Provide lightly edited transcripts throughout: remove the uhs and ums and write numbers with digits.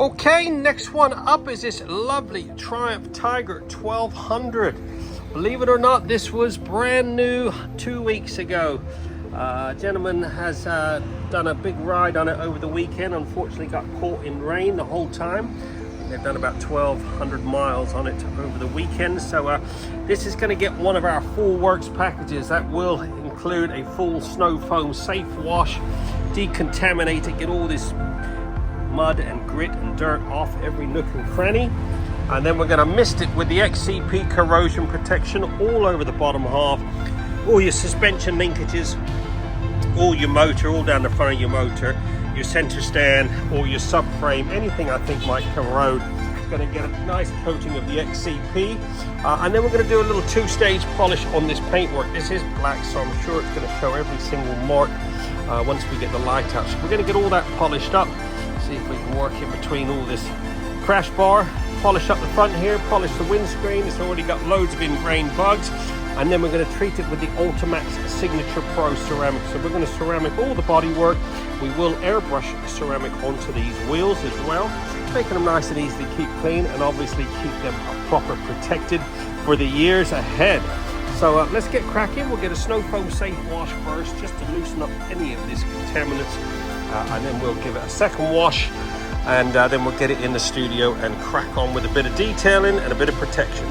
Okay, next one up is this lovely Triumph Tiger 1200. Believe it or not, this was brand new 2 weeks ago. A gentleman has done a big ride on it over the weekend. Unfortunately got caught in rain the whole time. They've done about 1,200 miles on it over the weekend. So this is going to get one of our full works packages. That will include a full Snowfoam safe wash, decontaminate it, get all this mud and grit and dirt off every nook and cranny, and then we're going to mist it with the XCP corrosion protection all over the bottom half, all your suspension linkages, all your motor, all down the front of your motor, your center stand, or your subframe, anything I think might corrode. Going to get a nice coating of the XCP, and then we're going to do a little two-stage polish on this paintwork. This is black, so I'm sure it's going to show every single mark once we get the light out. So we're going to get all that polished up. See if we can work in between all this crash bar, polish up the front here, polish the windscreen. It's already got loads of ingrained bugs, and then we're going to treat it with the Ultimaxx Signature Pro ceramic. So we're going to ceramic all the bodywork. We will airbrush the ceramic onto these wheels as well, making them nice and easy to keep clean, and obviously keep them proper protected for the years ahead. So let's get cracking. We'll get a Snowfoam safe wash first, just to loosen up any of this contaminants. And then we'll give it a second wash, and then we'll get it in the studio and crack on with a bit of detailing and a bit of protection.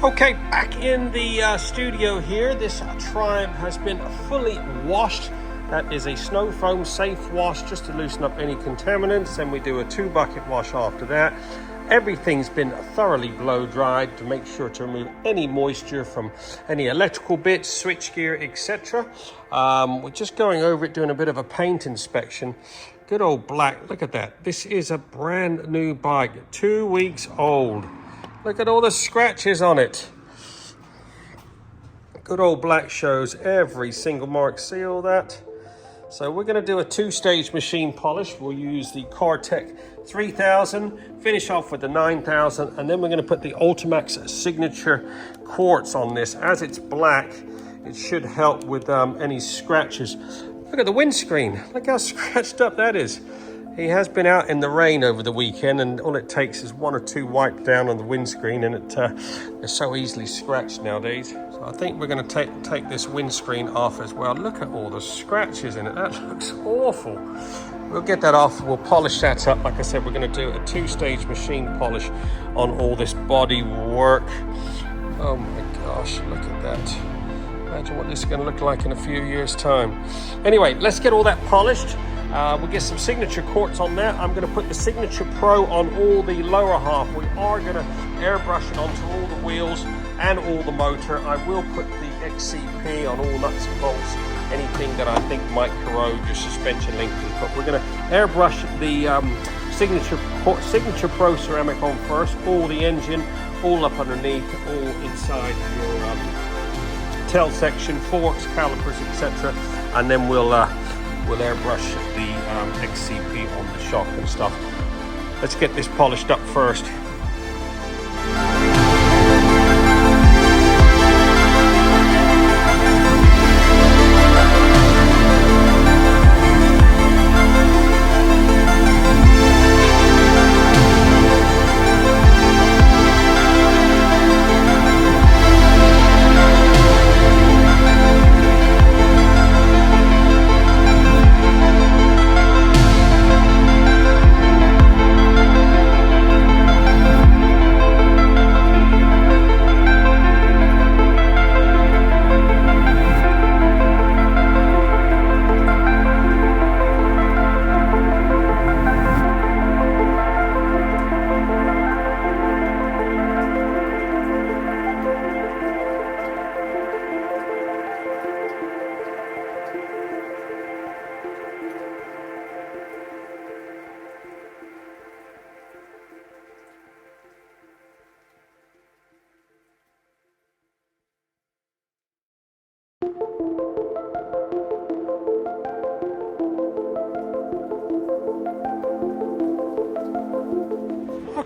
Okay, back in the studio here. This Triumph has been fully washed. That is a Snowfoam safe wash, just to loosen up any contaminants. Then we do a 2-bucket wash after that. Everything's been thoroughly blow dried to make sure to remove any moisture from any electrical bits, switch gear, etc. We're just going over it, doing a bit of a paint inspection. Good old black, look at that. This is a brand new bike, 2 weeks old. Look at all the scratches on it. Good old black shows every single mark. See all that? So we're going to do a two-stage machine polish. We'll use the Cortec 3000, finish off with the 9000, and then we're going to put the Ultimaxx Signature quartz on this. As it's black, it should help with any scratches. Look at the windscreen. Look how scratched up that is. He has been out in the rain over the weekend, and all it takes is one or two wipe down on the windscreen, and they're so easily scratched nowadays. So I think we're going to take this windscreen off as well. Look at all the scratches in it. That looks awful. We'll get that off. We'll polish that up. Like I said, we're going to do a two-stage machine polish on all this body work. Oh my gosh, look at that. Imagine what this is going to look like in a few years' time. Anyway, let's get all that polished. We'll get some Signature quartz on that. I'm going to put the Signature Pro on all the lower half. We are going to airbrush it onto all the wheels and all the motor. I will put the XCP on all nuts and bolts, anything that I think might corrode your suspension linkage. But we're going to airbrush the Signature Pro ceramic on first, all the engine, all up underneath, all inside your tail section, forks, calipers, etc. And then we'll airbrush the XCP on the shock and stuff. Let's get this polished up first.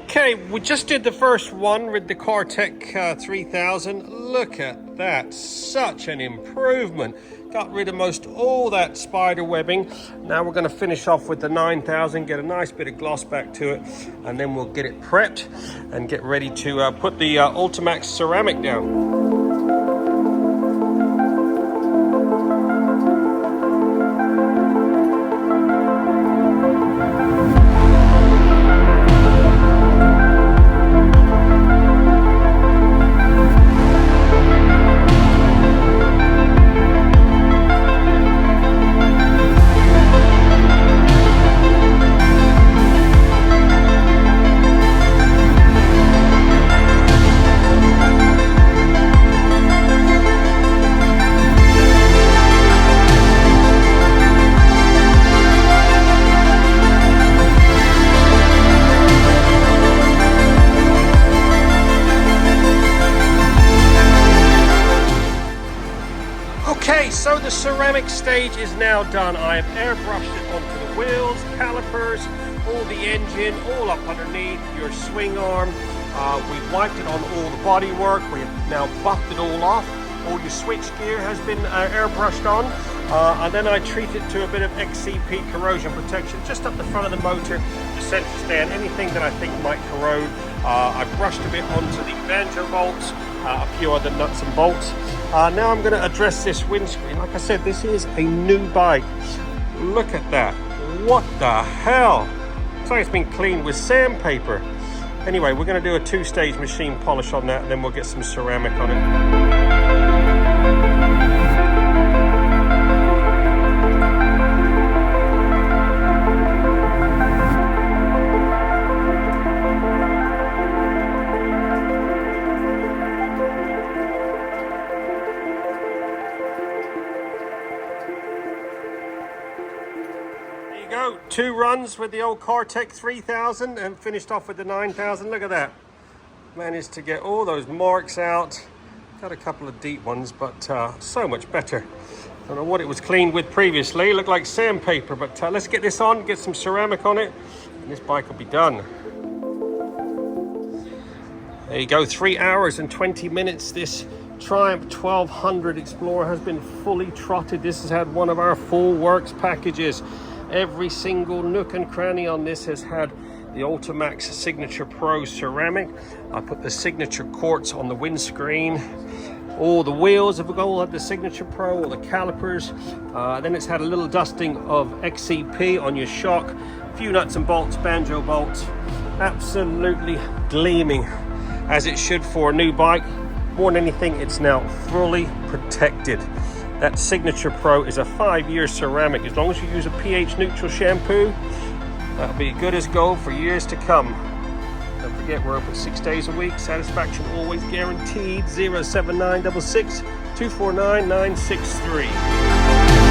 Okay, we just did the first one with the Cortec 3000. Look at that, such an improvement. Got rid of most all that spider webbing. Now we're going to finish off with the 9000, get a nice bit of gloss back to it, and then we'll get it prepped and get ready to put the Ultimaxx ceramic down. Okay, so the ceramic stage is now done. I have airbrushed it onto the wheels, calipers, all the engine, all up underneath your swing arm. We've wiped it on all the bodywork. We have now buffed it all off. All your switch gear has been airbrushed on. And then I treat it to a bit of XCP corrosion protection just up the front of the motor, the center stand, anything that I think might corrode. I brushed a bit onto the banjo bolts, a few other nuts and bolts. Now I'm going to address this windscreen. Like I said, this is a new bike. Look at that. What the hell? It's like it's been cleaned with sandpaper. Anyway, we're going to do a two-stage machine polish on that, and then we'll get some ceramic on it. Go 2 runs with the old Cortec 3000 and finished off with the 9000. Look at that. Managed to get all those marks out. Got a couple of deep ones, but so much better. I don't know what it was cleaned with previously. It looked like sandpaper, but let's get this on, get some ceramic on it, and this bike will be done. There you go, 3 hours and 20 minutes. This Triumph 1200 Explorer has been fully trotted. This has had one of our full works packages. Every single nook and cranny on this has had the Ultimaxx Signature Pro ceramic. I put the Signature quartz on the windscreen. All the wheels have all had the Signature Pro, all the calipers. Then it's had a little dusting of XCP on your shock. A few nuts and bolts, banjo bolts. Absolutely gleaming, as it should for a new bike. More than anything, it's now fully protected. That Signature Pro is a 5-year ceramic. As long as you use a pH neutral shampoo, that'll be good as gold for years to come. Don't forget, we're open 6 days a week. Satisfaction always guaranteed. 07966 249 963.